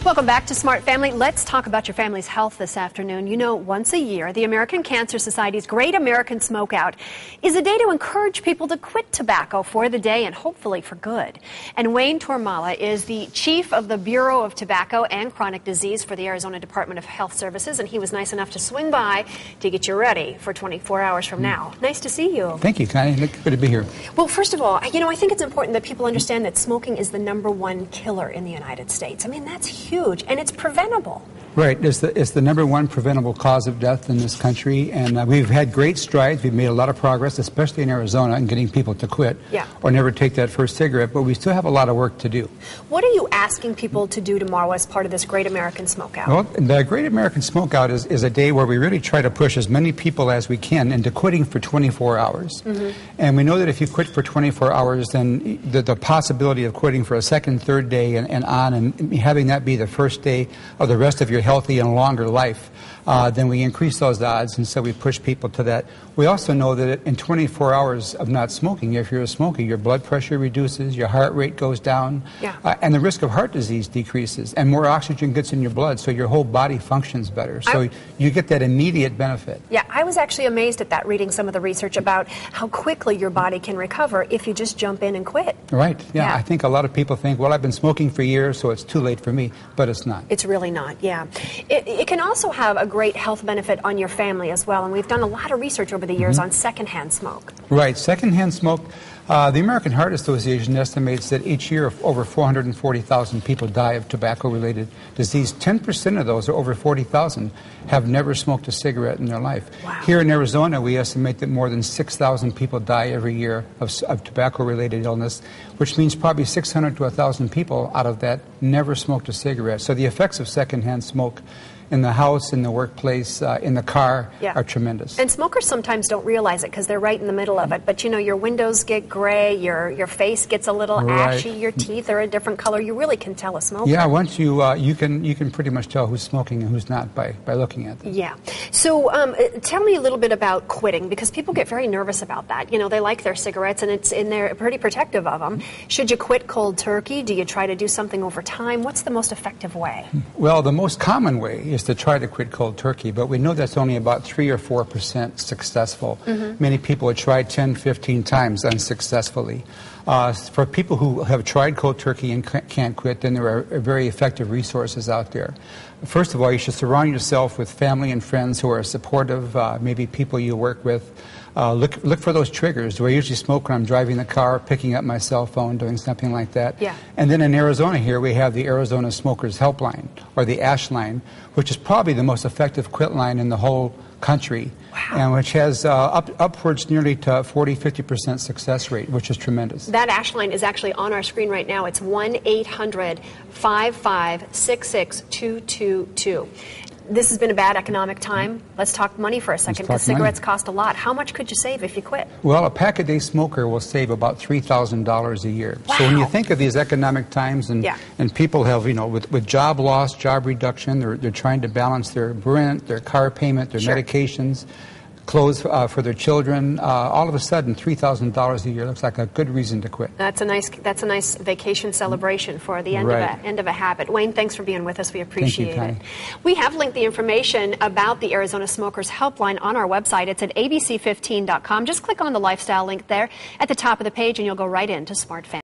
Welcome back to Smart Family. Let's talk about your family's health this afternoon. You know, once a year, the American Cancer Society's Great American Smokeout is a day to encourage people to quit tobacco for the day and hopefully for good. And Wayne Tormala is the chief of the Bureau of Tobacco and Chronic Disease for the Arizona Department of Health Services, and he was nice enough to swing by to get you ready for 24 hours from now. Nice to see you. Thank you, Connie. Good to be here. Well, first of all, you know, I think it's important that people understand that smoking is the #1 killer in the United States. I mean, that's huge. And it's preventable. Right. It's the #1 preventable cause of death in this country, and we've had great strides. We've made a lot of progress, especially in Arizona, in getting people to quit or never take that first cigarette, but we still have a lot of work to do. What are you asking people to do tomorrow as part of this Great American Smokeout? Well, the Great American Smokeout is a day where we really try to push as many people as we can into quitting for 24 hours. And we know that if you quit for 24 hours, then the possibility of quitting for a second, third day and having that be the first day of the rest of your healthy and longer life, then we increase those odds, and so we push people to that. We also know that in 24 hours of not smoking, if you're a smoker, your blood pressure reduces, your heart rate goes down, and the risk of heart disease decreases, and more oxygen gets in your blood, so your whole body functions better. So you get that immediate benefit. Yeah, I was actually amazed at that, reading some of the research about how quickly your body can recover if you just jump in and quit. Right, yeah. I think a lot of people think, well, I've been smoking for years, so it's too late for me, but it's not. It's really not, yeah. It can also have a great health benefit on your family as well, and we've done a lot of research over the years on secondhand smoke. Right, secondhand smoke. The American Heart Association estimates that each year over 440,000 people die of tobacco-related disease. 10% of those, or over 40,000, have never smoked a cigarette in their life. Wow. Here in Arizona, we estimate that more than 6,000 people die every year of tobacco-related illness, which means probably 600 to 1,000 people out of that never smoked a cigarette. So the effects of secondhand smoke in the house, in the workplace, in the car are tremendous. And smokers sometimes don't realize it because they're right in the middle of it. But you know, your windows get gray, your face gets a little ashy, your teeth are a different color. You really can tell a smoker. Yeah, once you can pretty much tell who's smoking and who's not by looking at them. Yeah. So tell me a little bit about quitting, because people get very nervous about that. You know, they like their cigarettes and they're pretty protective of them. Should you quit cold turkey? Do you try to do something over time? What's the most effective way? Well, the most common way is to try to quit cold turkey, but we know that's only about 3 or 4% successful. Many people have tried 10, 15 times unsuccessfully. For people who have tried cold turkey and can't quit, then there are very effective resources out there. First of all, you should surround yourself with family and friends who are supportive, maybe people you work with. Look for those triggers. Do I usually smoke when I'm driving the car, picking up my cell phone, doing something like that? Yeah. And then in Arizona here, we have the Arizona Smokers Helpline, or the ASH line, which is probably the most effective quit line in the whole country. Wow. And which has upwards nearly to 40-50% success rate, which is tremendous. That ASH line is actually on our screen right now. It's 1-800-5566-222. This has been a bad economic time. Let's talk money for a second, because cigarettes cost a lot. How much could you save if you quit? Well, a pack-a-day smoker will save about $3,000 a year. Wow. So when you think of these economic times, and people have, you know, with job loss, job reduction, they're trying to balance their rent, their car payment, their medications, clothes for their children. All of a sudden, $3,000 a year looks like a good reason to quit. That's a nice vacation celebration for the end of a habit. Wayne, thanks for being with us. We appreciate it. We have linked the information about the Arizona Smokers Helpline on our website. It's at abc15.com. Just click on the lifestyle link there at the top of the page, and you'll go right into Smart Family.